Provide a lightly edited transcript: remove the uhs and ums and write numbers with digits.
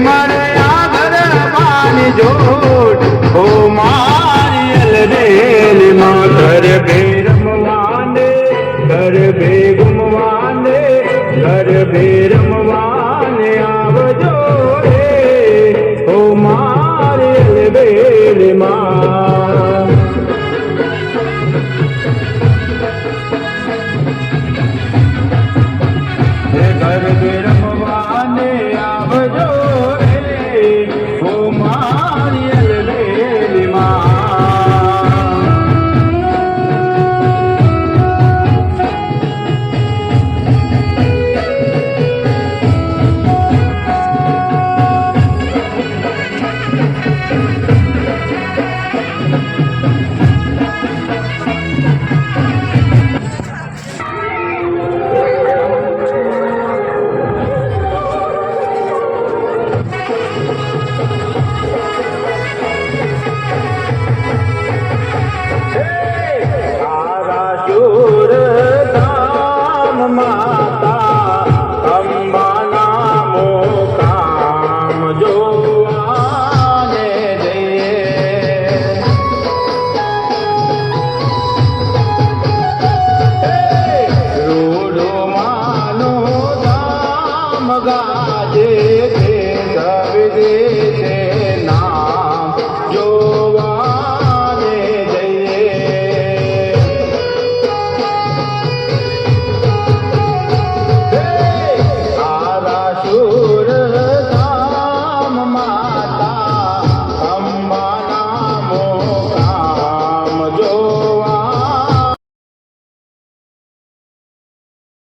મારે આ ઘર માની જોડ ઓ મારી અલરેલી માં ઘર બે રમવાને ઘર બે ગુમવાને ઘર બે રમવાને આવજો રે ઓ મારી અલરેલી માં ઘર બે